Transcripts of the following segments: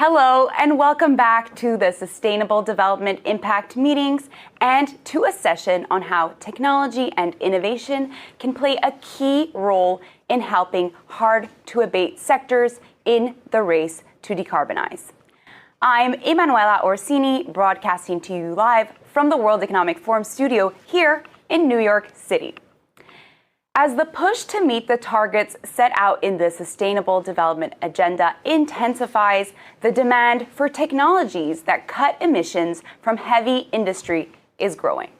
Hello and welcome back to the Sustainable Development Impact Meetings and to a session on how technology and innovation can play a key role in helping hard-to-abate sectors in the race to decarbonize. I'm Emanuela Orsini, broadcasting to you live from the World Economic Forum studio here in New York City. As the push to meet the targets set out in the Sustainable Development Agenda intensifies, the demand for technologies that cut emissions from heavy industry is growing.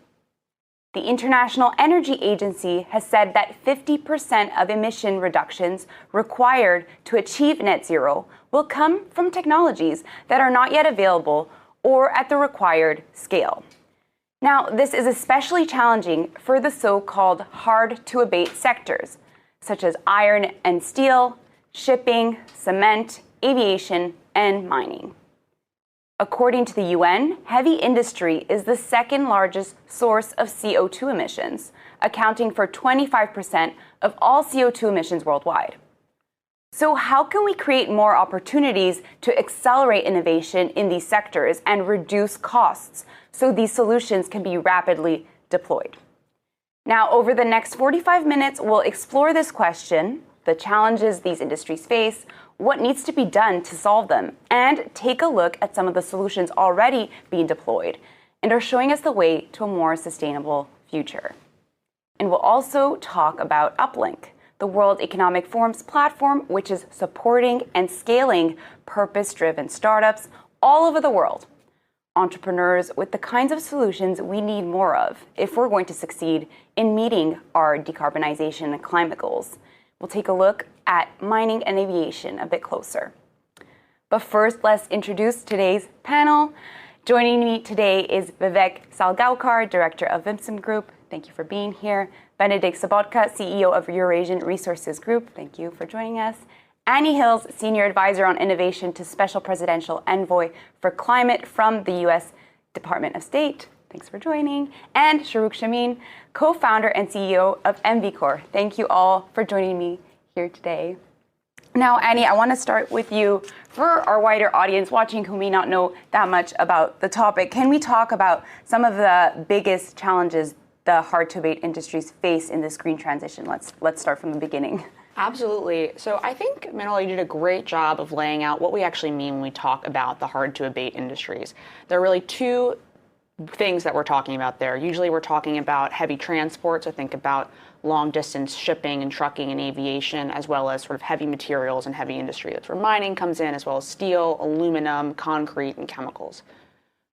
The International Energy Agency has said that 50% of emission reductions required to achieve net zero will come from technologies that are not yet available or at the required scale. Now, this is especially challenging for the so-called hard-to-abate sectors, such as iron and steel, shipping, cement, aviation, and mining. According to the UN, heavy industry is the second largest source of CO2 emissions, accounting for 25% of all CO2 emissions worldwide. So how can we create more opportunities to accelerate innovation in these sectors and reduce costs so these solutions can be rapidly deployed? Now, over the next 45 minutes, we'll explore this question, the challenges these industries face, what needs to be done to solve them, and take a look at some of the solutions already being deployed and are showing us the way to a more sustainable future. And we'll also talk about Uplink, the World Economic Forum's platform, which is supporting and scaling purpose-driven startups all over the world. Entrepreneurs with the kinds of solutions we need more of if we're going to succeed in meeting our decarbonization and climate goals. We'll take a look at mining and aviation a bit closer. But first, let's introduce today's panel. Joining me today is Vivek Salgaocar, Director of Vimson Group. Thank you for being here. Benedikt, CEO of Eurasian Resources Group. Thank you for joining us. Annie Hills, Senior Advisor on Innovation to Special Presidential Envoy for Climate from the U.S. Department of State. Thanks for joining. And Shamim, co-founder and CEO of EnviCore. Thank you all for joining me here today. Now, Annie, I want to start with you. For our wider audience watching who may not know that much about the topic, can we talk about some of the biggest challenges the hard-to-abate industries face in this green transition? Let's start from the beginning. Absolutely. So I think, Emanuela, you did a great job of laying out what we actually mean when we talk about the hard-to-abate industries. There are really two things that we're talking about there. Usually we're talking about heavy transport, so think about long-distance shipping and trucking and aviation, as well as sort of heavy materials and heavy industry. That's where mining comes in, as well as steel, aluminum, concrete, and chemicals.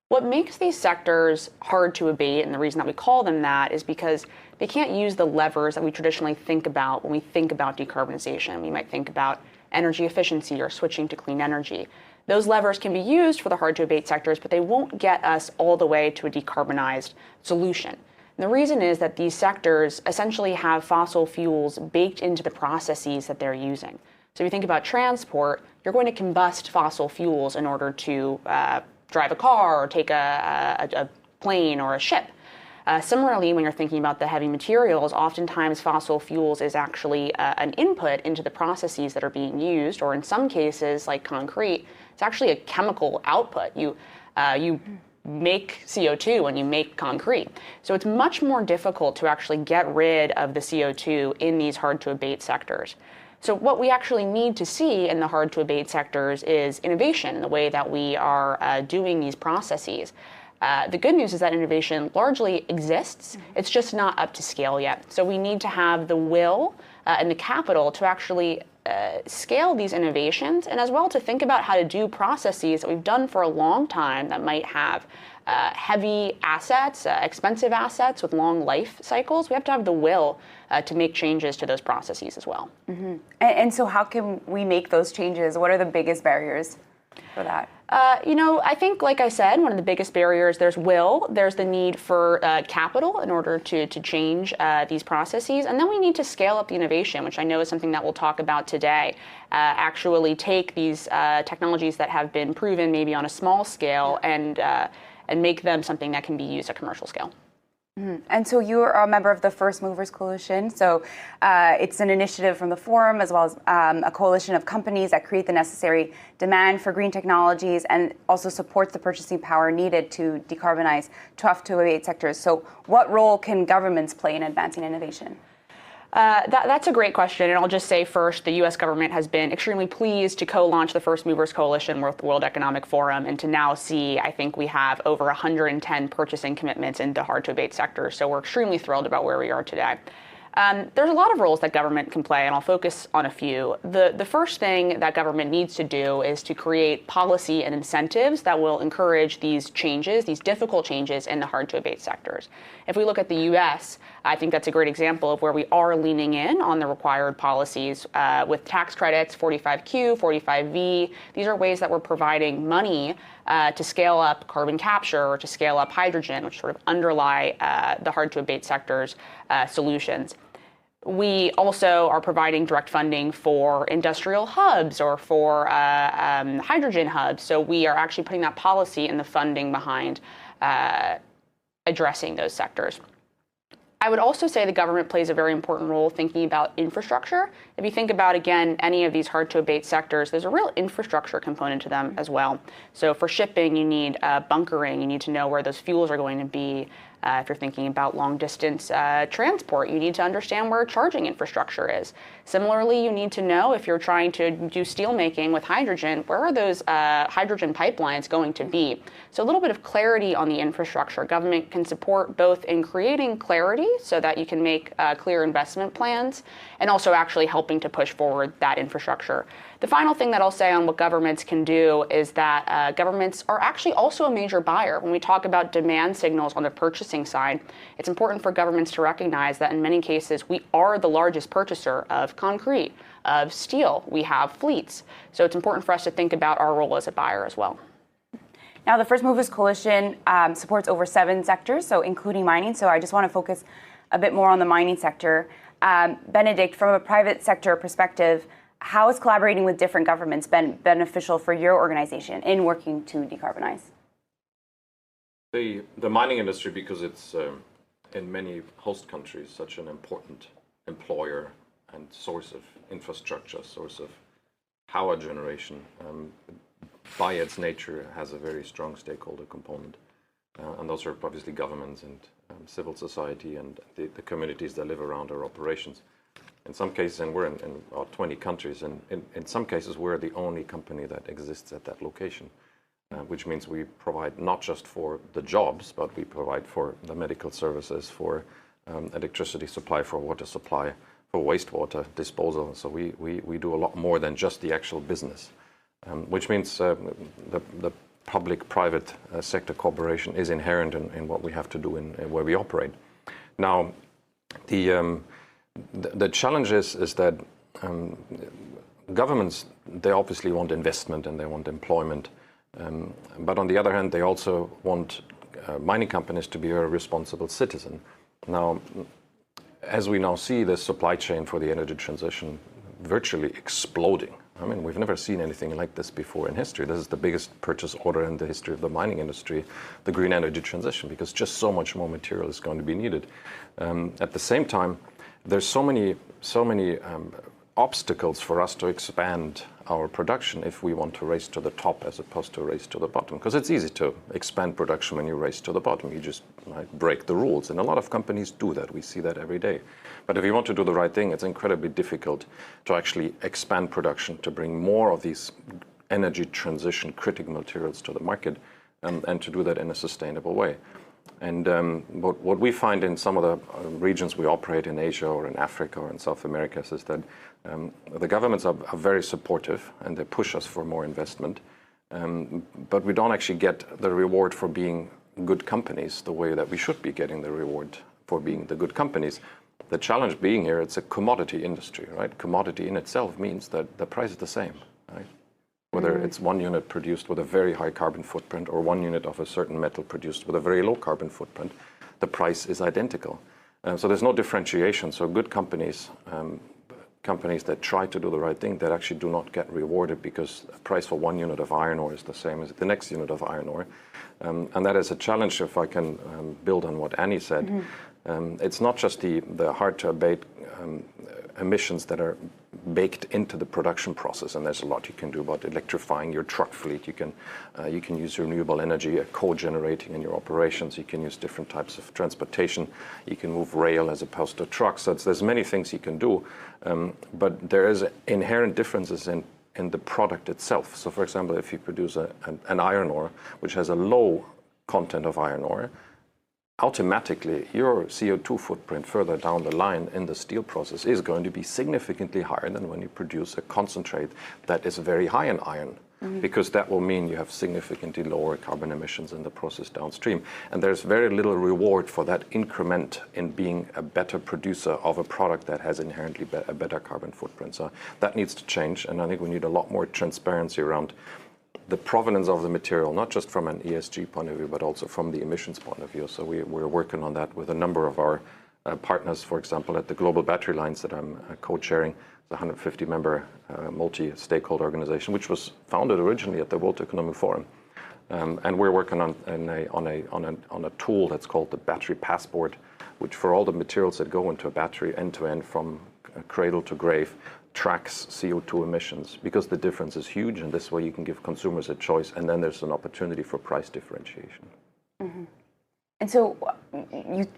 What makes these sectors hard to abate, and the reason that we call them that, is because they can't use the levers that we traditionally think about when we think about decarbonization. We might think about energy efficiency or switching to clean energy. Those levers can be used for the hard to abate sectors, but they won't get us all the way to a decarbonized solution. And the reason is that these sectors essentially have fossil fuels baked into the processes that they're using. So if you think about transport, you're going to combust fossil fuels in order to drive a car or take a plane or a ship. Similarly, when you're thinking about the heavy materials, oftentimes fossil fuels is actually an input into the processes that are being used, or in some cases, like concrete, it's actually a chemical output. You make CO2 when you make concrete. So it's much more difficult to actually get rid of the CO2 in these hard-to-abate sectors. So what we actually need to see in the hard-to-abate sectors is innovation in the way that we are doing these processes. The good news is that innovation largely exists. It's just not up to scale yet. So we need to have the will and the capital to actually scale these innovations, and as well to think about how to do processes that we've done for a long time that might have heavy assets, expensive assets with long life cycles. We have to have the will to make changes to those processes as well. Mm-hmm. And so how can we make those changes? What are the biggest barriers for that? I think, like I said, one of the biggest barriers, there's will, there's the need for capital in order to change these processes, and then we need to scale up the innovation, which I know is something that we'll talk about today. Actually take these technologies that have been proven maybe on a small scale and make them something that can be used at commercial scale. And so you are a member of the First Movers Coalition. So it's an initiative from the forum, as well as a coalition of companies that create the necessary demand for green technologies and also supports the purchasing power needed to decarbonize tough-to-abate sectors. So what role can governments play in advancing innovation? That's a great question, and I'll just say first, the U.S. government has been extremely pleased to co-launch the First Movers Coalition with the World Economic Forum, and to now see, I think we have over 110 purchasing commitments into hard-to-abate sectors, so we're extremely thrilled about where we are today. There's a lot of roles that government can play, and I'll focus on a few. The first thing that government needs to do is to create policy and incentives that will encourage these changes, these difficult changes in the hard-to-abate sectors. If we look at the U.S., I think that's a great example of where we are leaning in on the required policies with tax credits, 45Q, 45V. These are ways that we're providing money to scale up carbon capture or to scale up hydrogen, which sort of underlie the hard-to-abate sector's solutions. We also are providing direct funding for industrial hubs or for hydrogen hubs. So we are actually putting that policy and the funding behind addressing those sectors. I would also say the government plays a very important role thinking about infrastructure. If you think about, again, any of these hard-to-abate sectors, there's a real infrastructure component to them as well. So for shipping, you need bunkering. You need to know where those fuels are going to be. If you're thinking about long-distance transport, you need to understand where charging infrastructure is. Similarly, you need to know if you're trying to do steel making with hydrogen, where are those hydrogen pipelines going to be? So a little bit of clarity on the infrastructure. Government can support both in creating clarity so that you can make clear investment plans and also actually helping to push forward that infrastructure. The final thing that I'll say on what governments can do is that governments are actually also a major buyer. When we talk about demand signals on the purchasing side, it's important for governments to recognize that in many cases we are the largest purchaser of concrete, of steel. We have fleets. So it's important for us to think about our role as a buyer as well. Now, the First Movers Coalition supports over 7 sectors, so including mining. So I just want to focus a bit more on the mining sector. Benedikt, from a private sector perspective, how has collaborating with different governments been beneficial for your organization in working to decarbonize? The mining industry, because it's in many host countries such an important employer and source of infrastructure, source of power generation, by its nature has a very strong stakeholder component. And those are obviously governments and civil society and the communities that live around our operations. In some cases, and we're in 20 countries, and in some cases we're the only company that exists at that location, which means we provide not just for the jobs, but we provide for the medical services, for electricity supply, for water supply, for wastewater disposal. So we do a lot more than just the actual business, which means the public-private sector cooperation is inherent in what we have to do in where we operate. Now, the challenge is that governments, they obviously want investment and they want employment. But on the other hand, they also want mining companies to be a responsible citizen. Now, as we now see the supply chain for the energy transition virtually exploding. I mean, we've never seen anything like this before in history. This is the biggest purchase order in the history of the mining industry, the green energy transition, because just so much more material is going to be needed. At the same time, there's so many obstacles for us to expand our production if we want to race to the top as opposed to race to the bottom. Because it's easy to expand production when you race to the bottom. You just break the rules. And a lot of companies do that. We see that every day. But if you want to do the right thing, it's incredibly difficult to actually expand production, to bring more of these energy transition critical materials to the market, and to do that in a sustainable way. And what we find in some of the regions we operate in Asia or in Africa or in South America is that the governments are very supportive and they push us for more investment. But we don't actually get the reward for being good companies the way that we should be getting the reward for being the good companies. The challenge being here, it's a commodity industry, right? Commodity in itself means that the price is the same, right? Whether it's one unit produced with a very high carbon footprint or one unit of a certain metal produced with a very low carbon footprint, the price is identical. So there's no differentiation. So good companies companies that try to do the right thing that actually do not get rewarded because the price for 1 unit of iron ore is the same as the next unit of iron ore. And that is a challenge, if I can build on what Annie said. It's not just the hard-to-abate emissions that are baked into the production process, and there's a lot you can do about electrifying your truck fleet. You can use renewable energy, co-generating in your operations. You can use different types of transportation. You can move rail as opposed to trucks. So there's many things you can do, but there is inherent differences in the product itself. So, for example, if you produce an iron ore which has a low content of iron ore, automatically your CO2 footprint further down the line in the steel process is going to be significantly higher than when you produce a concentrate that is very high in iron, because that will mean you have significantly lower carbon emissions in the process downstream. And there's very little reward for that increment in being a better producer of a product that has inherently a better carbon footprint. So that needs to change, and I think we need a lot more transparency around the provenance of the material, not just from an ESG point of view, but also from the emissions point of view. So we're working on that with a number of our partners, for example, at the Global Battery Lines that I'm co-chairing, the 150-member multi-stakeholder organization, which was founded originally at the World Economic Forum. And we're working on a tool that's called the Battery Passport, which for all the materials that go into a battery end-to-end from cradle to grave, tracks CO2 emissions, because the difference is huge, and this way you can give consumers a choice, and then there's an opportunity for price differentiation. And so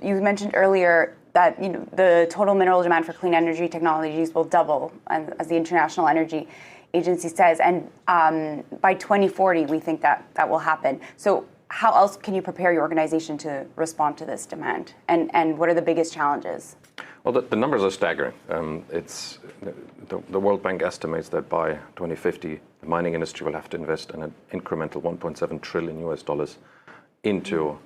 you mentioned earlier that the total mineral demand for clean energy technologies will double, as the International Energy Agency says, and by 2040 we think that will happen. So how else can you prepare your organization to respond to this demand, and what are the biggest challenges? Well, the numbers are staggering. The World Bank estimates that by 2050, the mining industry will have to invest an incremental $1.7 trillion into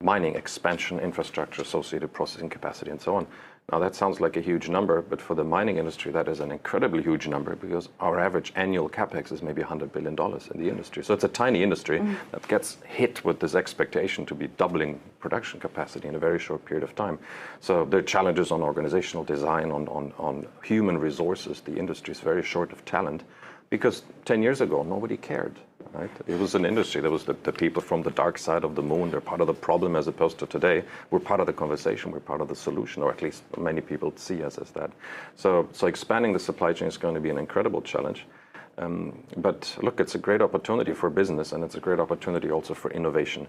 mining expansion, infrastructure, associated processing capacity, and so on. Now, that sounds like a huge number, but for the mining industry, that is an incredibly huge number, because our average annual capex is maybe $100 billion in the industry. So it's a tiny industry that gets hit with this expectation to be doubling production capacity in a very short period of time. So there are challenges on organizational design, on human resources. The industry is very short of talent, because 10 years ago, nobody cared. Right? It was an industry that was the people from the dark side of the moon. They're part of the problem, as opposed to today. We're part of the conversation. We're part of the solution, or at least many people see us as that. So expanding the supply chain is going to be an incredible challenge. But look, it's a great opportunity for business, and it's a great opportunity also for innovation.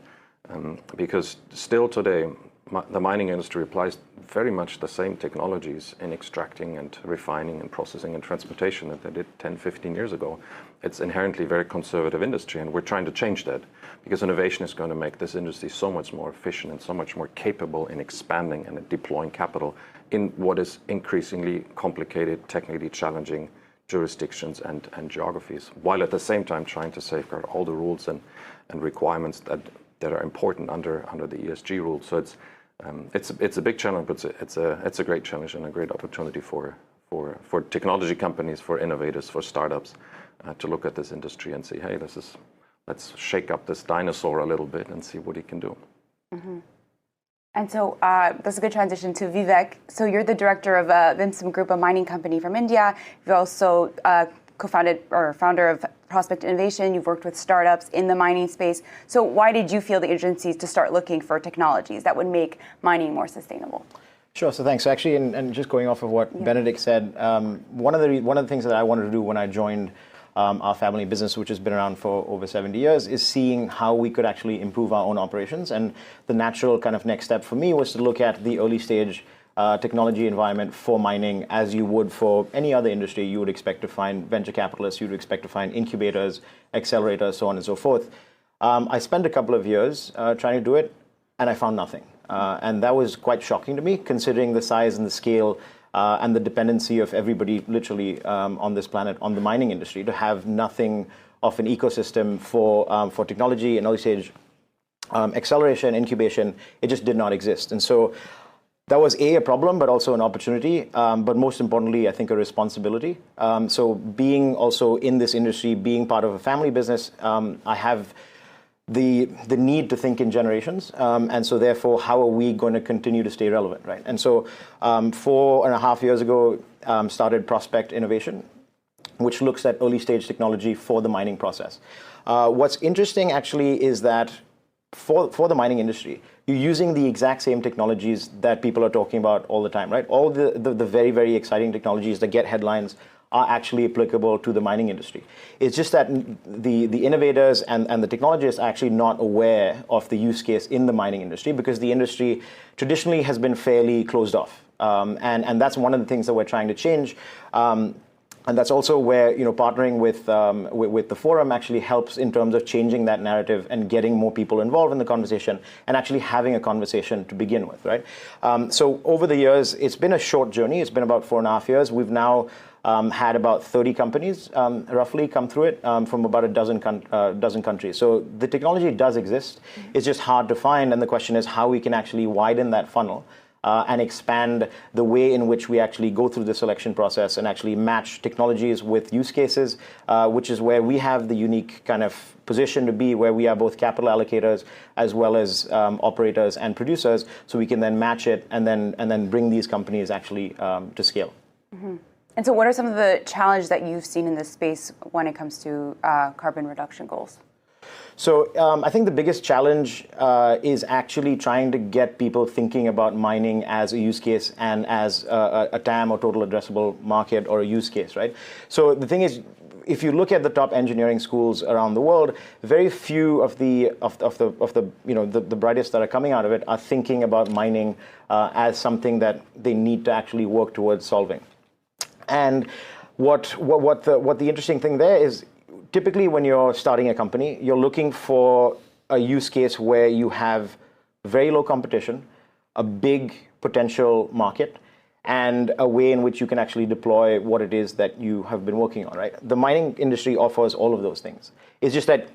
Because still today, the mining industry applies very much the same technologies in extracting and refining and processing and transportation that they did 10, 15 years ago. It's inherently a very conservative industry, and we're trying to change that, because innovation is going to make this industry so much more efficient and so much more capable in expanding and deploying capital in what is increasingly complicated, technically challenging jurisdictions and geographies, while at the same time trying to safeguard all the rules and requirements that are important under the ESG rules. So it's a big challenge, but it's a great challenge and a great opportunity for technology companies, for innovators, for startups to look at this industry and say, hey, let's shake up this dinosaur a little bit and see what it can do. And so that's a good transition to Vivek. So you're the director of Vimson Group, a mining company from India. You're also co-founded or founder of Prospect Innovation. You've worked with startups in the mining space. So why did you feel the agencies to start looking for technologies that would make mining more sustainable? Sure. So thanks. Actually, and just going off of what Benedikt said, one of the things that I wanted to do when I joined our family business, which has been around for over 70 years, is seeing how we could actually improve our own operations. And the natural kind of next step for me was to look at the early stage technology environment for mining, as you would for any other industry. You would expect to find venture capitalists, you would expect to find incubators, accelerators, so on and so forth. I spent a couple of years trying to do it, and I found nothing. And that was quite shocking to me, considering the size and the scale and the dependency of everybody literally on this planet on the mining industry, to have nothing of an ecosystem for technology and early stage acceleration, incubation. It just did not exist. And so that was a problem, but also an opportunity, but most importantly, I think a responsibility. So being also in this industry, being part of a family business, I have the need to think in generations, and so therefore, how are we going to continue to stay relevant, right? And so 4.5 years ago, started Prospect Innovation, which looks at early stage technology for the mining process. What's interesting actually is that for the mining industry, you're using the exact same technologies that people are talking about all the time, right? All the very, very exciting technologies that get headlines are actually applicable to the mining industry. It's just that the innovators and the technologists are actually not aware of the use case in the mining industry, because the industry traditionally has been fairly closed off. And that's one of the things that we're trying to change. And that's also where, partnering with the forum actually helps in terms of changing that narrative and getting more people involved in the conversation and actually having a conversation to begin with, right? So over the years, it's been a short journey. It's been about 4.5 years. We've now had about 30 companies roughly come through it from about a dozen countries. So the technology does exist. It's just hard to find. And the question is how we can actually widen that funnel and expand the way in which we actually go through the selection process and actually match technologies with use cases, which is where we have the unique kind of position to be, where we are both capital allocators as well as operators and producers, so we can then match it and then bring these companies actually to scale. Mm-hmm. And so what are some of the challenges that you've seen in this space when it comes to carbon reduction goals? So I think the biggest challenge is actually trying to get people thinking about mining as a use case and as a TAM or total addressable market or a use case, right? So the thing is, if you look at the top engineering schools around the world, very few of the brightest that are coming out of it are thinking about mining as something that they need to actually work towards solving. And what the interesting thing there is, typically when you're starting a company, you're looking for a use case where you have very low competition, a big potential market, and a way in which you can actually deploy what it is that you have been working on, right? The mining industry offers all of those things. It's just that,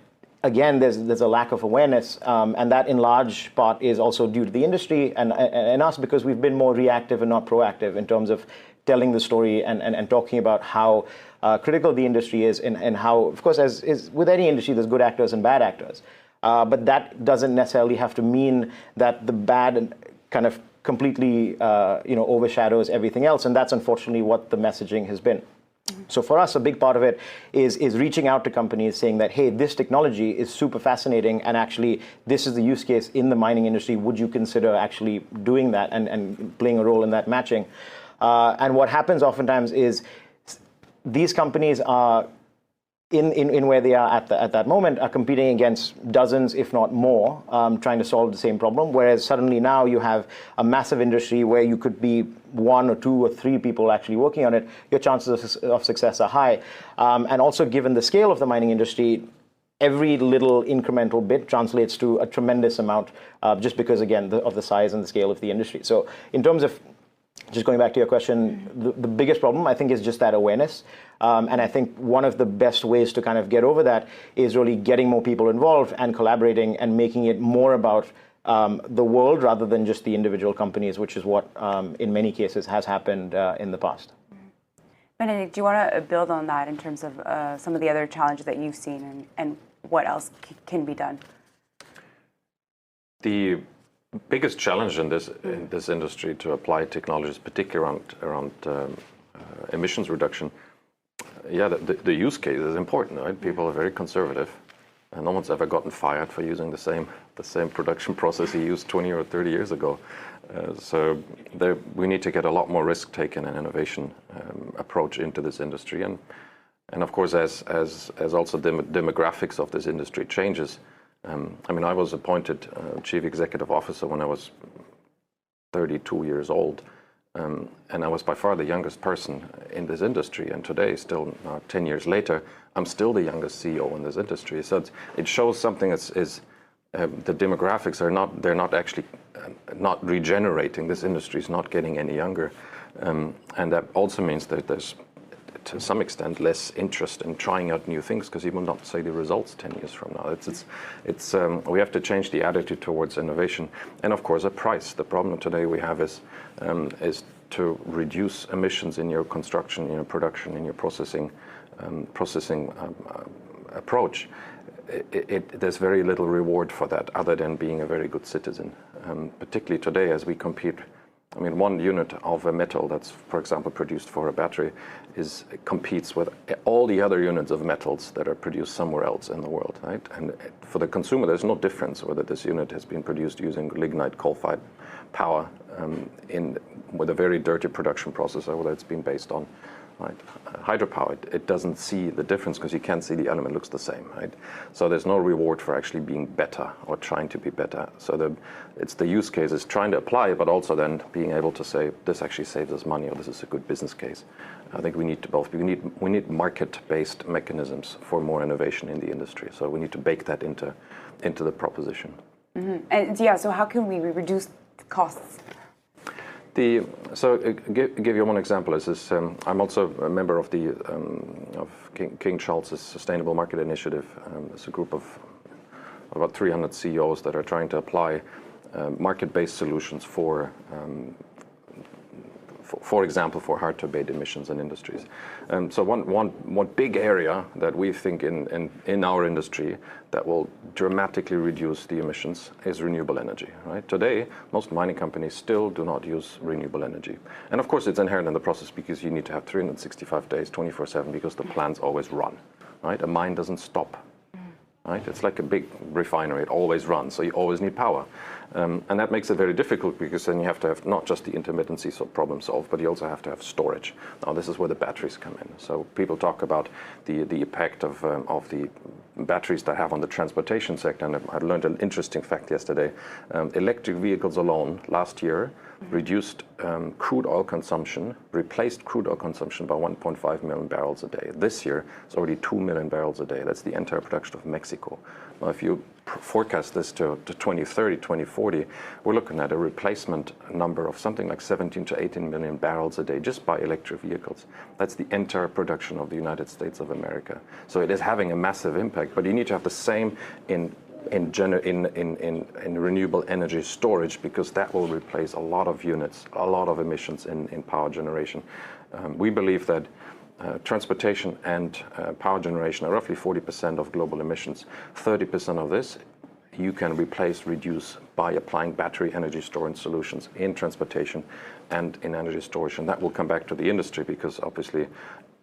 again, there's a lack of awareness, and that in large part is also due to the industry and us, because we've been more reactive and not proactive in terms of telling the story and talking about how critical the industry is and how, of course, as is with any industry, there's good actors and bad actors. But that doesn't necessarily have to mean that the bad kind of completely overshadows everything else. And that's unfortunately what the messaging has been. So for us, a big part of it is reaching out to companies saying that, hey, this technology is super fascinating, and actually this is the use case in the mining industry. Would you consider actually doing that and playing a role in that matching? And what happens oftentimes is these companies are in where they are at that moment are competing against dozens, if not more, trying to solve the same problem. Whereas suddenly now you have a massive industry where you could be 1 or 2 or 3 people actually working on it. Your chances of success are high. And also, given the scale of the mining industry, every little incremental bit translates to a tremendous amount, just because, again, of the size and the scale of the industry. So in terms of just going back to your question, the biggest problem, I think, is just that awareness. And I think one of the best ways to kind of get over that is really getting more people involved and collaborating and making it more about the world rather than just the individual companies, which is what, in many cases, has happened in the past. Benedikt, do you want to build on that in terms of some of the other challenges that you've seen and what else can be done? The biggest challenge in this industry to apply technologies, particularly around emissions reduction, the use case is important, right? People are very conservative, and no one's ever gotten fired for using the same production process he used 20 or 30 years ago. So we need to get a lot more risk taken and innovation approach into this industry, and of course, as also the demographics of this industry changes. I mean, I was appointed chief executive officer when I was 32 years old, and I was by far the youngest person in this industry. And today, still 10 years later, I'm still the youngest CEO in this industry. So it shows something is the demographics they're not actually not regenerating. This industry is not getting any younger, and that also means that there's, to some extent, less interest in trying out new things, because you will not see the results 10 years from now. It's we have to change the attitude towards innovation, and of course a price. The problem today we have is to reduce emissions in your construction, in your production, in your processing approach. there's very little reward for that other than being a very good citizen. Particularly today as we compete. I mean, one unit of a metal that's, for example, produced for a battery competes with all the other units of metals that are produced somewhere else in the world, right? And for the consumer, there's no difference whether this unit has been produced using lignite coal-fired power with a very dirty production process, or whether it's been based on hydropower. It doesn't see the difference because you can't see the element looks the same, right? So there's no reward for actually being better or trying to be better. So it's the use case is trying to apply it, but also then being able to say this actually saves us money or this is a good business case. I think we need to both. We need market-based mechanisms for more innovation in the industry. So we need to bake that into the proposition. Mm-hmm. And yeah, so how can we reduce the costs? Give you one example. I'm also a member of the of King Charles's Sustainable Market Initiative. It's a group of about 300 CEOs that are trying to apply market-based solutions for example, for hard-to-abate emissions in industries. So one big area that we think in our industry that will dramatically reduce the emissions is renewable energy. Right? Today, most mining companies still do not use renewable energy. And of course, it's inherent in the process because you need to have 365 days, 24/7, because the plants always run. Right? A mine doesn't stop. Right? It's like a big refinery. It always runs, so you always need power. And that makes it very difficult because then you have to have not just the intermittency problem solved, but you also have to have storage. Now, this is where the batteries come in. So people talk about the impact of the batteries that have on the transportation sector. And I learned an interesting fact yesterday. Electric vehicles alone last year reduced crude oil consumption, replaced crude oil consumption by 1.5 million barrels a day. This year, it's already 2 million barrels a day. That's the entire production of Mexico. Now, if you forecast this to 2030, 2040, we're looking at a replacement number of something like 17 to 18 million barrels a day just by electric vehicles. That's the entire production of the United States of America. So it is having a massive impact, but you need to have the same in renewable energy storage, because that will replace a lot of units, a lot of emissions in power generation. We believe that transportation and power generation are roughly 40% of global emissions. 30% of this you can reduce by applying battery energy storage solutions in transportation and in energy storage. And that will come back to the industry because obviously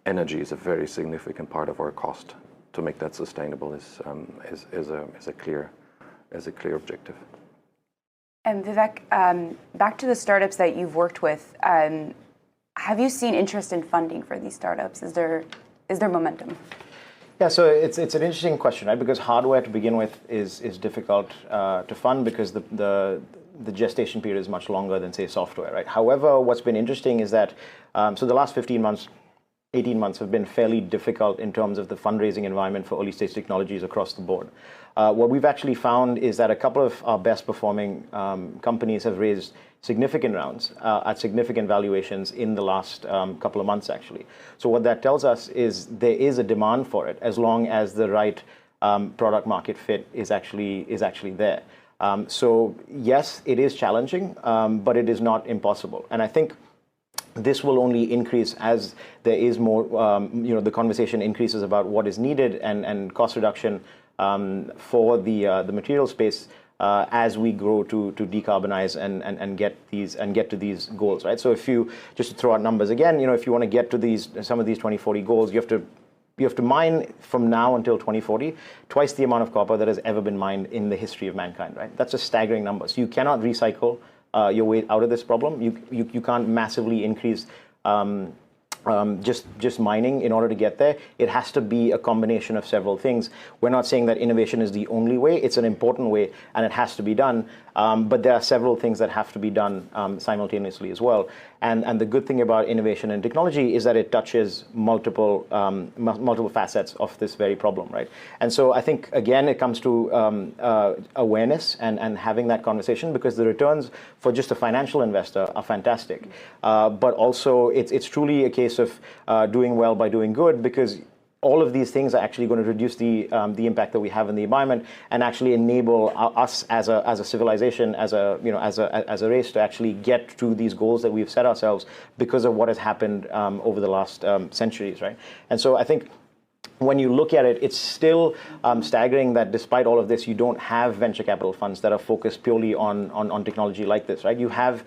energy is a very significant part of our cost. To make that sustainable is a clear objective. And Vivek, back to the startups that you've worked with, have you seen interest in funding for these startups? Is there momentum? Yeah, so it's an interesting question, right? Because hardware to begin with is difficult to fund because the gestation period is much longer than, say, software, right? However, what's been interesting is that so the last 18 months have been fairly difficult in terms of the fundraising environment for early stage technologies across the board. What we've actually found is that a couple of our best performing companies have raised significant rounds at significant valuations in the last couple of months, actually. So what that tells us is there is a demand for it as long as the right product market fit is actually there. So yes, it is challenging, but it is not impossible. And I think this will only increase as there is more, the conversation increases about what is needed and cost reduction for the material space as we grow to decarbonize and get to these goals, right? So if you just to throw out numbers again, if you want to get to some of these 2040 goals, you have to mine from now until 2040 twice the amount of copper that has ever been mined in the history of mankind, right? That's a staggering number. So you cannot recycle your way out of this problem. You can't massively increase just mining in order to get there. It has to be a combination of several things. We're not saying that innovation is the only way. It's an important way, and it has to be done. But there are several things that have to be done simultaneously as well. And the good thing about innovation and technology is that it touches multiple facets of this very problem, right? And so I think, again, it comes to awareness and having that conversation, because the returns for just a financial investor are fantastic. But also, it's truly a case of doing well by doing good, because all of these things are actually going to reduce the impact that we have in the environment and actually enable us as a civilization, as a race, to actually get to these goals that we've set ourselves because of what has happened over the last centuries, right? And so I think when you look at it, it's still staggering that despite all of this, you don't have venture capital funds that are focused purely on technology like this, right? You have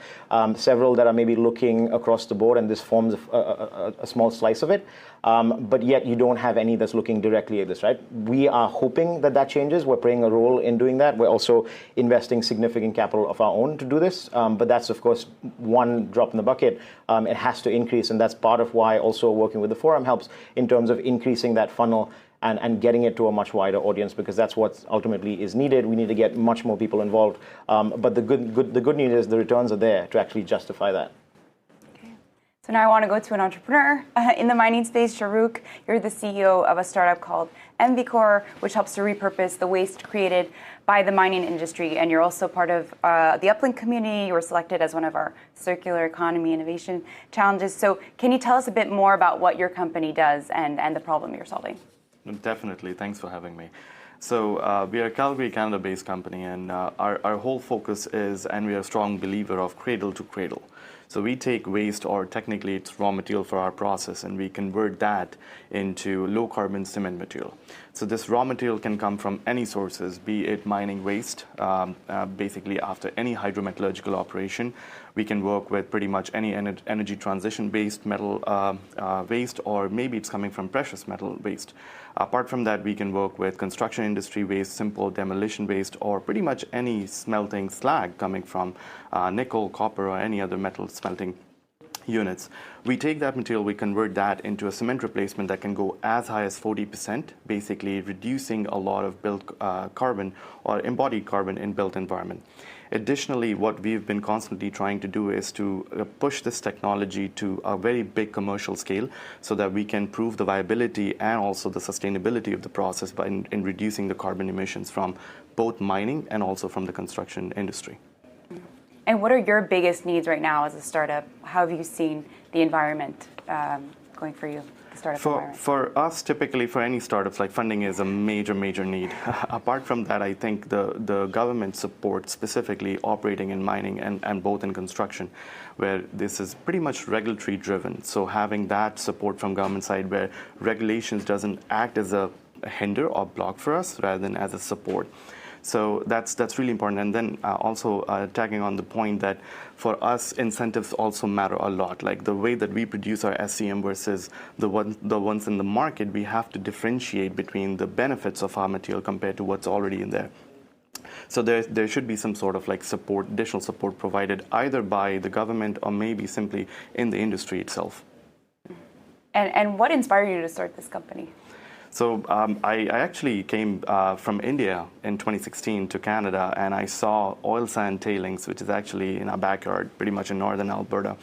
several that are maybe looking across the board, and this forms a small slice of it. But yet you don't have any that's looking directly at this, right? We are hoping that that changes. We're playing a role in doing that. We're also investing significant capital of our own to do this. But that's, of course, one drop in the bucket. It has to increase, and that's part of why also working with the forum helps in terms of increasing that funnel and getting it to a much wider audience, because that's what ultimately is needed. We need to get much more people involved. But the good news is the returns are there to actually justify that. So now I want to go to an entrepreneur in the mining space. Shahrukh, you're the CEO of a startup called EnviCore, which helps to repurpose the waste created by the mining industry. And you're also part of the Uplink community. You were selected as one of our circular economy innovation challenges. So can you tell us a bit more about what your company does and the problem you're solving? Definitely. Thanks for having me. So we are a Calgary, Canada-based company, and our whole focus is, and we are a strong believer of cradle to cradle. So we take waste, or technically it's raw material for our process, and we convert that into low-carbon cement material. So this raw material can come from any sources, be it mining waste, basically after any hydrometallurgical operation. We can work with pretty much any energy transition-based metal waste, or maybe it's coming from precious metal waste. Apart from that, we can work with construction industry waste, simple demolition waste, or pretty much any smelting slag coming from nickel, copper, or any other metal smelting units. We take that material, we convert that into a cement replacement that can go as high as 40%, basically reducing a lot of built carbon or embodied carbon in built environment. Additionally, what we've been constantly trying to do is to push this technology to a very big commercial scale so that we can prove the viability and also the sustainability of the process by in reducing the carbon emissions from both mining and also from the construction industry. And what are your biggest needs right now as a startup? How have you seen the environment going for you? For us, typically for any startups, like funding is a major need. Apart from that, I think the government support, specifically operating in mining and both in construction, where this is pretty much regulatory driven. So having that support from government side where regulations doesn't act as a hinder or block for us rather than as a support. So that's really important. And then also tagging on the point that for us, incentives also matter a lot. Like the way that we produce our SCM versus the ones in the market, we have to differentiate between the benefits of our material compared to what's already in there. So there should be some sort of like support, additional support provided either by the government or maybe simply in the industry itself. And what inspired you to start this company? So I actually came from India in 2016 to Canada, and I saw oil sand tailings, which is actually in our backyard, pretty much in northern Alberta.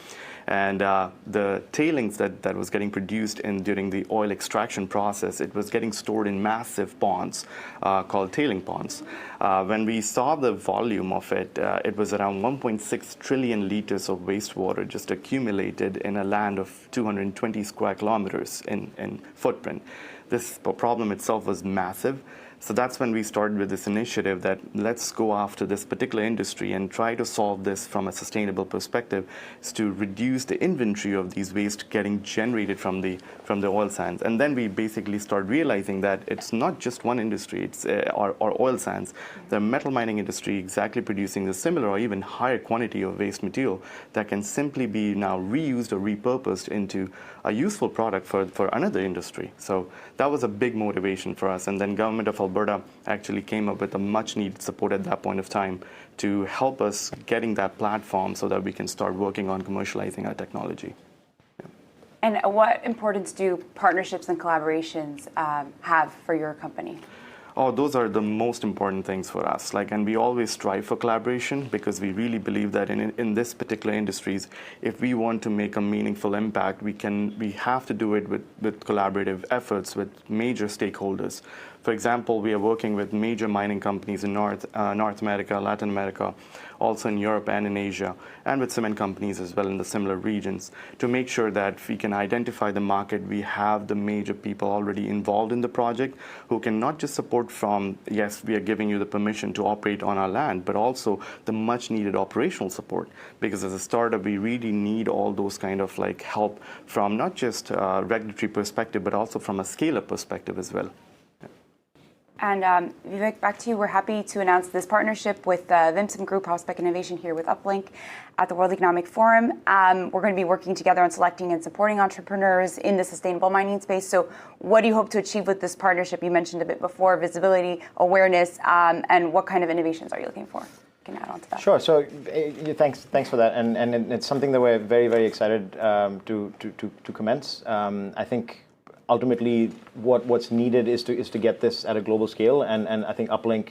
And the tailings that was getting produced during the oil extraction process, it was getting stored in massive ponds called tailing ponds. When we saw the volume of it, it was around 1.6 trillion liters of wastewater just accumulated in a land of 220 square kilometers in footprint. This problem itself was massive. So that's when we started with this initiative that let's go after this particular industry and try to solve this from a sustainable perspective, is to reduce the inventory of these waste getting generated from the oil sands. And then we basically start realizing that it's not just one industry, it's or oil sands. The metal mining industry exactly producing a similar or even higher quantity of waste material that can simply be now reused or repurposed into a useful product for another industry. So that was a big motivation for us. And then government of Alberta actually came up with a much needed support at that point of time to help us getting that platform so that we can start working on commercializing our technology. Yeah. And what importance do partnerships and collaborations have for your company? Oh, those are the most important things for us. And we always strive for collaboration because we really believe that in this particular industries, if we want to make a meaningful impact, we have to do it with collaborative efforts with major stakeholders, For example, we are working with major mining companies in North America, Latin America, also in Europe and in Asia, and with cement companies as well in the similar regions, to make sure that we can identify the market. We have the major people already involved in the project who can not just support from, yes, we are giving you the permission to operate on our land, but also the much needed operational support. Because as a startup, we really need all those kind of like help from not just a regulatory perspective, but also from a scale-up perspective as well. And Vivek, back to you. We're happy to announce this partnership with Vimson Group, Prospect Innovation here with Uplink at the World Economic Forum. We're going to be working together on selecting and supporting entrepreneurs in the sustainable mining space. So what do you hope to achieve with this partnership? You mentioned a bit before, visibility, awareness, and what kind of innovations are you looking for? You can add on to that. Sure. So thanks for that. And it's something that we're very, very excited to commence. I think ultimately, what's needed is to get this at a global scale, and I think Uplink,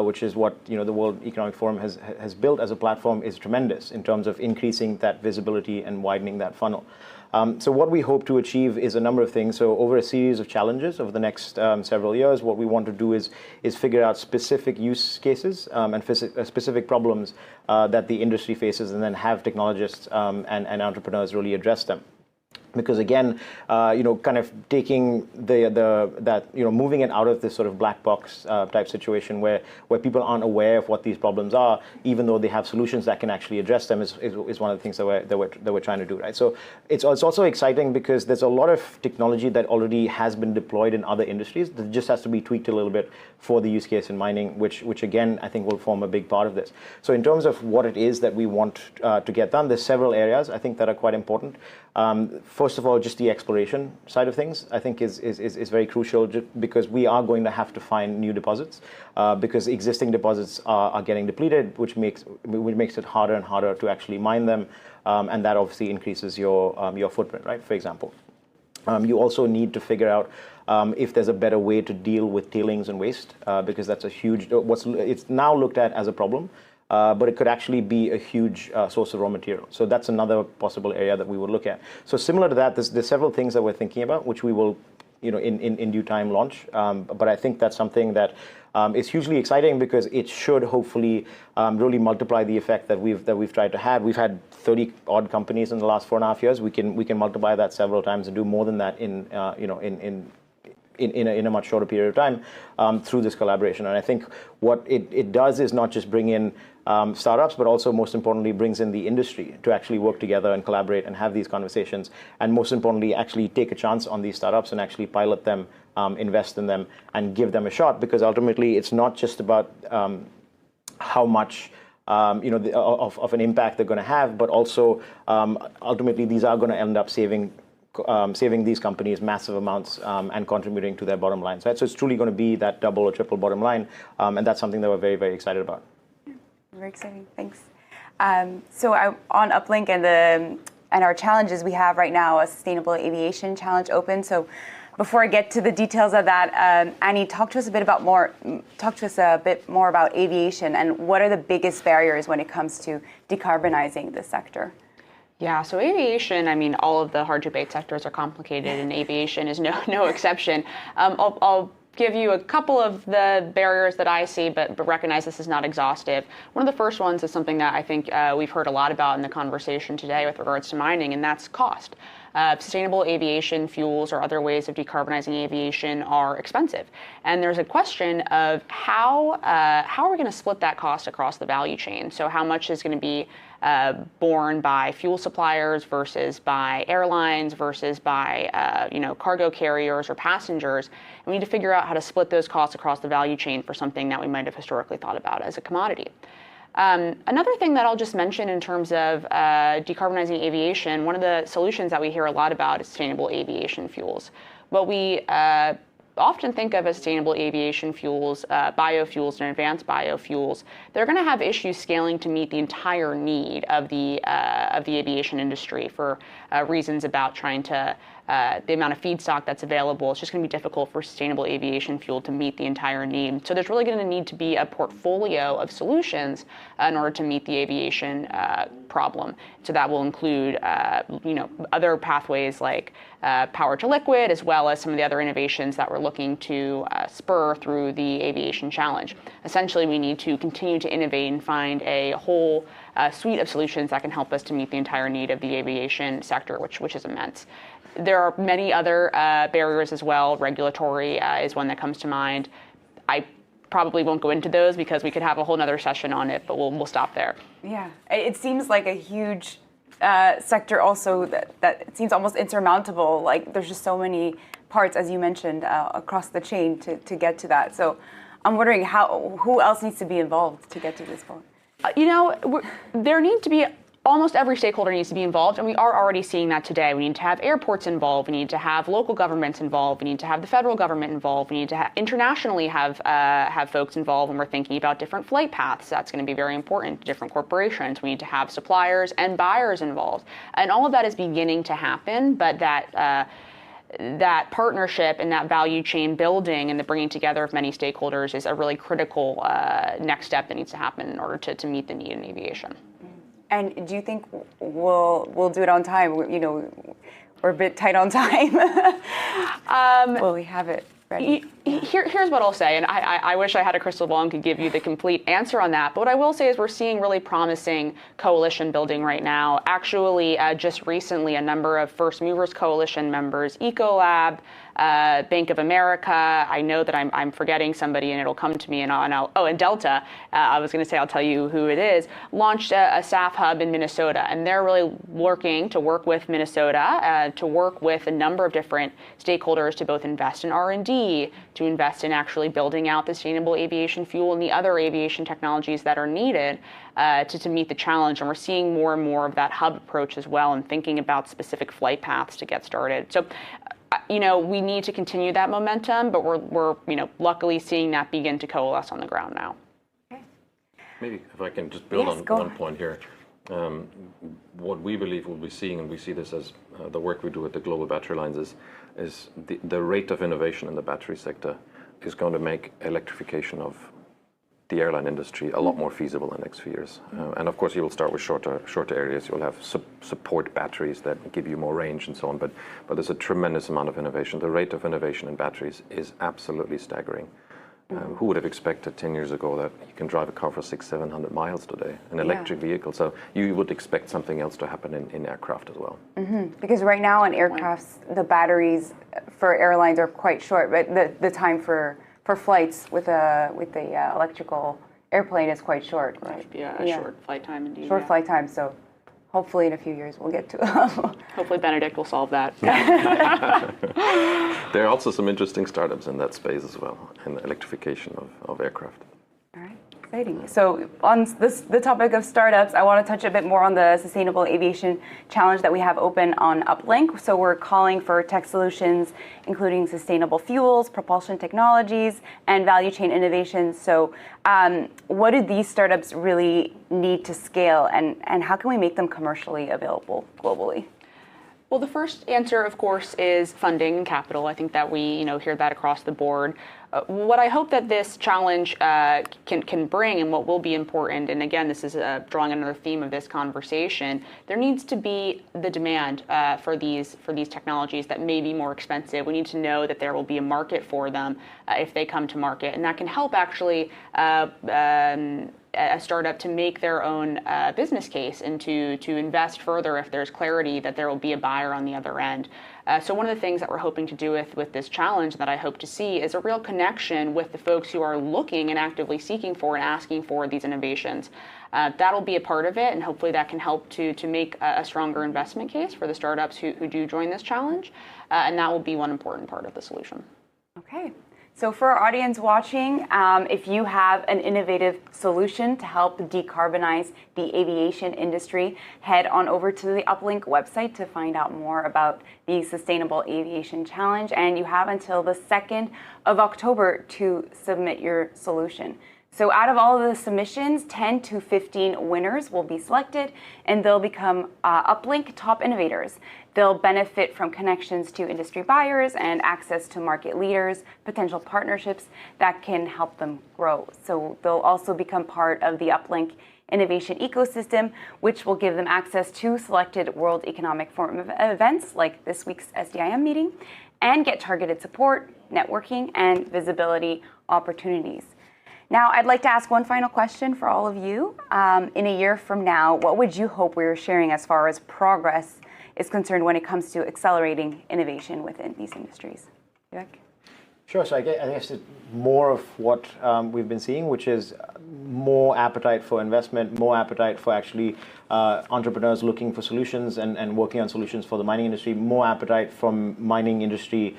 which is what the World Economic Forum has built as a platform, is tremendous in terms of increasing that visibility and widening that funnel. So what we hope to achieve is a number of things. So over a series of challenges over the next several years, what we want to do is figure out specific use cases and specific problems that the industry faces, and then have technologists and entrepreneurs really address them. Because again, kind of taking moving it out of this sort of black box type situation where people aren't aware of what these problems are, even though they have solutions that can actually address them, is one of the things that we're trying to do, right? So it's also exciting because there's a lot of technology that already has been deployed in other industries that just has to be tweaked a little bit for the use case in mining, which again I think will form a big part of this. So in terms of what it is that we want to get done, there's several areas I think that are quite important. First of all, just the exploration side of things, I think is very crucial, because we are going to have to find new deposits, because existing deposits are getting depleted, which makes it harder and harder to actually mine them, and that obviously increases your footprint, right? For example, you also need to figure out if there's a better way to deal with tailings and waste, because that's a huge. It's now looked at as a problem. But it could actually be a huge source of raw material. So that's another possible area that we would look at. So similar to that, there's several things that we're thinking about, which we will, in due time launch. But I think that's something that is hugely exciting, because it should hopefully really multiply the effect that we've tried to have. We've had 30 odd companies in the last 4.5 years. We can multiply that several times and do more than that in a much shorter period of time through this collaboration. And I think what it does is not just bring in startups, but also most importantly brings in the industry to actually work together and collaborate and have these conversations, and most importantly actually take a chance on these startups and actually pilot them, invest in them, and give them a shot, because ultimately it's not just about how much of an impact they're going to have, but also ultimately these are going to end up saving these companies massive amounts and contributing to their bottom lines, right? So it's truly going to be that double or triple bottom line, and that's something that we're very, very excited about. Very exciting. Thanks. So on Uplink and our challenges, we have right now a Sustainable Aviation Challenge open. So before I get to the details of that, Annie, talk to us a bit more about aviation, and what are the biggest barriers when it comes to decarbonizing the sector? Yeah, so aviation, I mean, all of the hard-to-abate sectors are complicated, and aviation is no exception. I'll give you a couple of the barriers that I see, but recognize this is not exhaustive. One of the first ones is something that I think we've heard a lot about in the conversation today with regards to mining, and that's cost. Sustainable aviation fuels or other ways of decarbonizing aviation are expensive. And there's a question of how are we going to split that cost across the value chain? So how much is going to be borne by fuel suppliers versus by airlines versus by cargo carriers or passengers? And we need to figure out how to split those costs across the value chain for something that we might have historically thought about as a commodity. Another thing that I'll just mention in terms of decarbonizing aviation, one of the solutions that we hear a lot about is sustainable aviation fuels. What we often think of as sustainable aviation fuels, biofuels and advanced biofuels, they're going to have issues scaling to meet the entire need of the aviation industry for reasons about trying to the amount of feedstock that's available, it's just going to be difficult for sustainable aviation fuel to meet the entire need. So there's really going to need to be a portfolio of solutions in order to meet the aviation problem. So that will include, other pathways like power to liquid, as well as some of the other innovations that we're looking to spur through the Aviation Challenge. Essentially, we need to continue to innovate and find a whole suite of solutions that can help us to meet the entire need of the aviation sector, which is immense. There are many other barriers as well. Regulatory is one that comes to mind. I probably won't go into those because we could have a whole nother session on it, but we'll stop there. Yeah, it seems like a huge sector also that it seems almost insurmountable. Like there's just so many parts, as you mentioned, across the chain to get to that. So I'm wondering who else needs to be involved to get to this point? There need to be almost every stakeholder needs to be involved, and we are already seeing that today. We need to have airports involved. We need to have local governments involved. We need to have the federal government involved. We need to internationally have folks involved when we're thinking about different flight paths. That's going to be very important to different corporations. We need to have suppliers and buyers involved, and all of that is beginning to happen. But that partnership and that value chain building and the bringing together of many stakeholders is a really critical next step that needs to happen in order to meet the need in aviation. And do you think we'll do it on time? We're a bit tight on time. Will we have it ready? Here's what I'll say, and I wish I had a crystal ball and could give you the complete answer on that. But what I will say is we're seeing really promising coalition building right now. Actually, just recently, a number of First Movers Coalition members, Ecolab, Bank of America. I know that I'm forgetting somebody, and it'll come to me. And Delta. I was going to say I'll tell you who it is. Launched a SAF hub in Minnesota, and they're really working to work with Minnesota to work with a number of different stakeholders to both invest in R&D, to invest in actually building out the sustainable aviation fuel and the other aviation technologies that are needed to meet the challenge. And we're seeing more and more of that hub approach as well, and thinking about specific flight paths to get started. So. We need to continue that momentum, but we're luckily seeing that begin to coalesce on the ground now. Okay. Maybe if I can just build on one point here. What we believe we'll be seeing, and we see this as the work we do at the global battery lines, is the rate of innovation in the battery sector is going to make electrification of the airline industry a lot more feasible in the next few years. And of course, you will start with shorter areas. You'll have support batteries that give you more range and so on. But there's a tremendous amount of innovation. The rate of innovation in batteries is absolutely staggering. Who would have expected 10 years ago that you can drive a car for 600-700 miles today, an electric vehicle? So you would expect something else to happen in aircraft as well. Because right now in aircrafts, the batteries for airlines are quite short, but the time for flights with the electrical airplane is quite short, right? Short flight time indeed. Short flight time, so hopefully in a few years we'll get to Hopefully Benedikt will solve that. There are also some interesting startups in that space as well, in the electrification of aircraft. All right, exciting. So on the topic of startups, I want to touch a bit more on the Sustainable Aviation Challenge that we have open on Uplink. So we're calling for tech solutions, including sustainable fuels, propulsion technologies, and value chain innovations. So what do these startups really need to scale, and how can we make them commercially available globally? Well, the first answer, of course, is funding and capital. I think that we hear that across the board. What I hope that this challenge can bring, and what will be important, and again, this is drawing another theme of this conversation, there needs to be the demand for these technologies that may be more expensive. We need to know that there will be a market for them if they come to market, and that can help actually a startup to make their own business case and to invest further if there's clarity that there will be a buyer on the other end. So one of the things that we're hoping to do with this challenge that I hope to see is a real connection with the folks who are looking and actively seeking for and asking for these innovations. That'll be a part of it, and hopefully that can help to make a stronger investment case for the startups who do join this challenge, and that will be one important part of the solution. Okay. So for our audience watching, if you have an innovative solution to help decarbonize the aviation industry, head on over to the Uplink website to find out more about the Sustainable Aviation Challenge. And you have until the 2nd of October to submit your solution. So out of all of the submissions, 10 to 15 winners will be selected, and they'll become uplink top innovators. They'll benefit from connections to industry buyers and access to market leaders, potential partnerships that can help them grow. So they'll also become part of the uplink innovation ecosystem, which will give them access to selected World Economic Forum events like this week's SDIM meeting, and get targeted support, networking, and visibility opportunities. Now, I'd like to ask one final question for all of you. In a year from now, what would you hope we were sharing as far as progress is concerned when it comes to accelerating innovation within these industries? Vivek? Sure. So I guess it's more of what we've been seeing, which is more appetite for investment, more appetite for actually entrepreneurs looking for solutions and working on solutions for the mining industry, more appetite from mining industry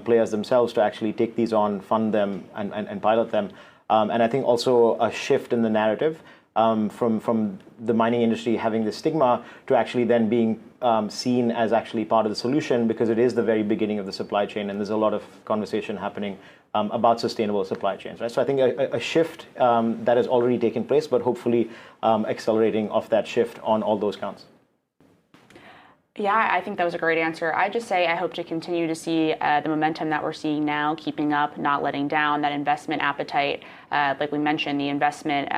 players themselves to actually take these on, fund them, and pilot them. And I think also a shift in the narrative from the mining industry having the stigma to actually then being seen as actually part of the solution, because it is the very beginning of the supply chain, and there's a lot of conversation happening about sustainable supply chains, right? So I think a shift that has already taken place, but hopefully accelerating of that shift on all those counts. Yeah, I think that was a great answer. I just say I hope to continue to see the momentum that we're seeing now, keeping up, not letting down, that investment appetite. Like we mentioned, the investment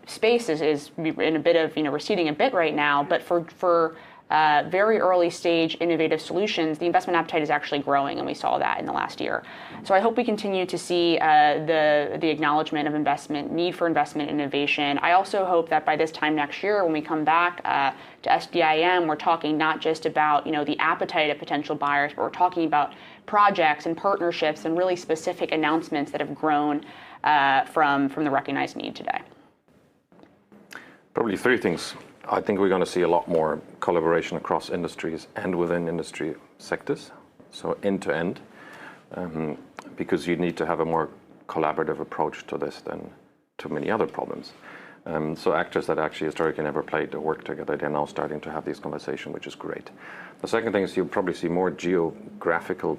space is in a bit of, receding a bit right now, but for very early stage innovative solutions, the investment appetite is actually growing, and we saw that in the last year. So I hope we continue to see the acknowledgement of investment, need for investment innovation. I also hope that by this time next year, when we come back to SDIM, we're talking not just about the appetite of potential buyers, but we're talking about projects and partnerships and really specific announcements that have grown from the recognized need today. Probably three things. I think we're going to see a lot more collaboration across industries and within industry sectors, so end to end, because you need to have a more collaborative approach to this than to many other problems. So actors that actually historically never played or worked together, they're now starting to have these conversations, which is great. The second thing is you'll probably see more geographical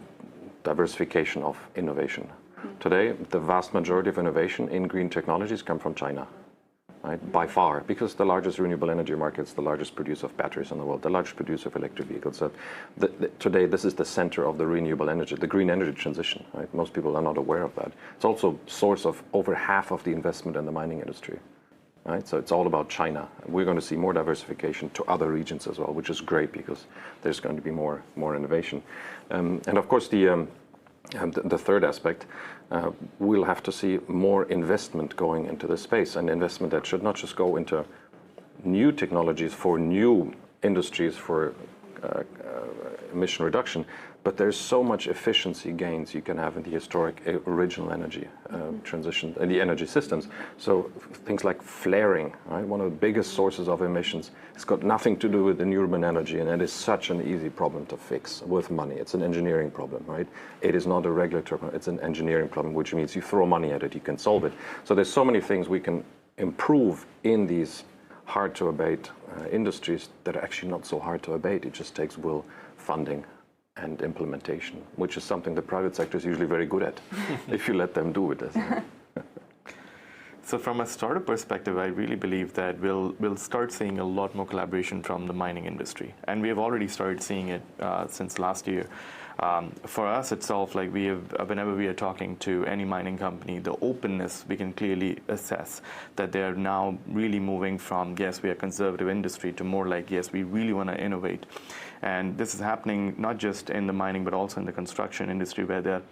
diversification of innovation. Today, the vast majority of innovation in green technologies come from China. Right, by far, because the largest renewable energy market is the largest producer of batteries in the world, the largest producer of electric vehicles. So today, this is the center of the renewable energy, the green energy transition. Right? Most people are not aware of that. It's also source of over half of the investment in the mining industry. Right? So it's all about China. We're going to see more diversification to other regions as well, which is great because there's going to be more innovation. And of course, the third aspect, we'll have to see more investment going into this space, and investment that should not just go into new technologies for new industries for emission reduction, but there's so much efficiency gains you can have in the historic original energy transition and the energy systems. So things like flaring, right? One of the biggest sources of emissions. It's got nothing to do with renewable energy, and it is such an easy problem to fix with money. It's an engineering problem, right? It is not a regulatory problem. It's an engineering problem, which means you throw money at it, you can solve it. So there's so many things we can improve in these hard-to-abate industries that are actually not so hard to abate. It just takes will, funding, and implementation, which is something the private sector is usually very good at, if you let them do it. So from a startup perspective, I really believe that we'll start seeing a lot more collaboration from the mining industry, and we have already started seeing it since last year. For us itself, like whenever we are talking to any mining company, the openness, we can clearly assess that they're now really moving from, yes, we are a conservative industry, to more like, yes, we really want to innovate. And this is happening not just in the mining, but also in the construction industry, where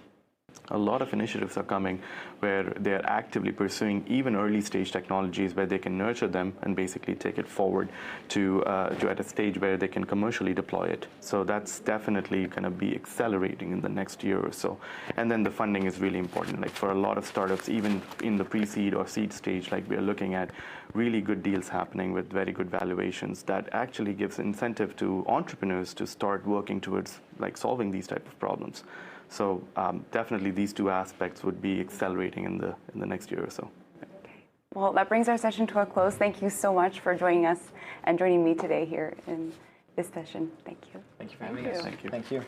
a lot of initiatives are coming where they're actively pursuing even early stage technologies where they can nurture them and basically take it forward to at a stage where they can commercially deploy it. So that's definitely going to be accelerating in the next year or so. And then the funding is really important. Like for a lot of startups, even in the pre-seed or seed stage, like we're looking at really good deals happening with very good valuations that actually gives incentive to entrepreneurs to start working towards like solving these type of problems. So definitely these two aspects would be accelerating in the next year or so. Well, that brings our session to a close. Thank you so much for joining us and joining me today here in this session. Thank you. Thank you for having us. Thank you. Thank you.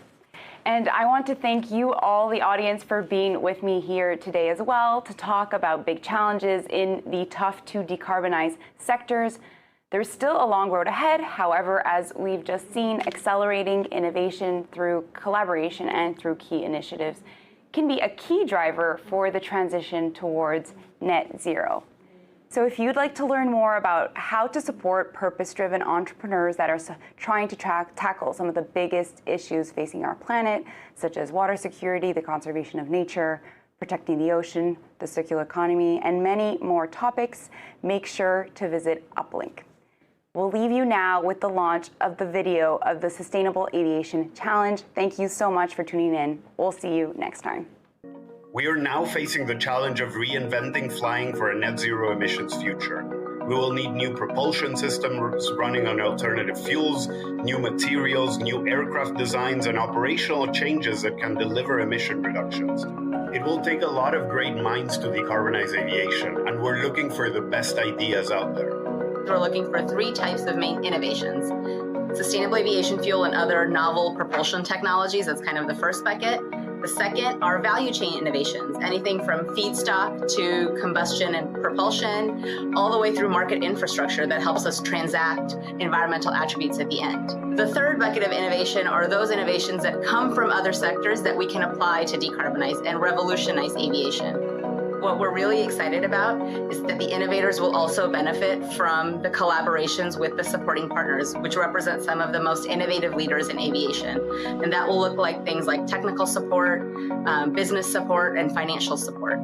And I want to thank you all, the audience, for being with me here today as well to talk about big challenges in the tough-to-decarbonize sectors. There's still a long road ahead. However, as we've just seen, accelerating innovation through collaboration and through key initiatives can be a key driver for the transition towards net zero. So if you'd like to learn more about how to support purpose-driven entrepreneurs that are trying to tackle some of the biggest issues facing our planet, such as water security, the conservation of nature, protecting the ocean, the circular economy, and many more topics, make sure to visit Uplink. We'll leave you now with the launch of the video of the Sustainable Aviation Challenge. Thank you so much for tuning in. We'll see you next time. We are now facing the challenge of reinventing flying for a net zero emissions future. We will need new propulsion systems running on alternative fuels, new materials, new aircraft designs, and operational changes that can deliver emission reductions. It will take a lot of great minds to decarbonize aviation, and we're looking for the best ideas out there. We're looking for 3 types of main innovations: sustainable aviation fuel and other novel propulsion technologies. That's kind of the first bucket. The second are value chain innovations, anything from feedstock to combustion and propulsion, all the way through market infrastructure that helps us transact environmental attributes at the end. The third bucket of innovation are those innovations that come from other sectors that we can apply to decarbonize and revolutionize aviation. What we're really excited about is that the innovators will also benefit from the collaborations with the supporting partners, which represent some of the most innovative leaders in aviation. And that will look like things like technical support, business support, and financial support.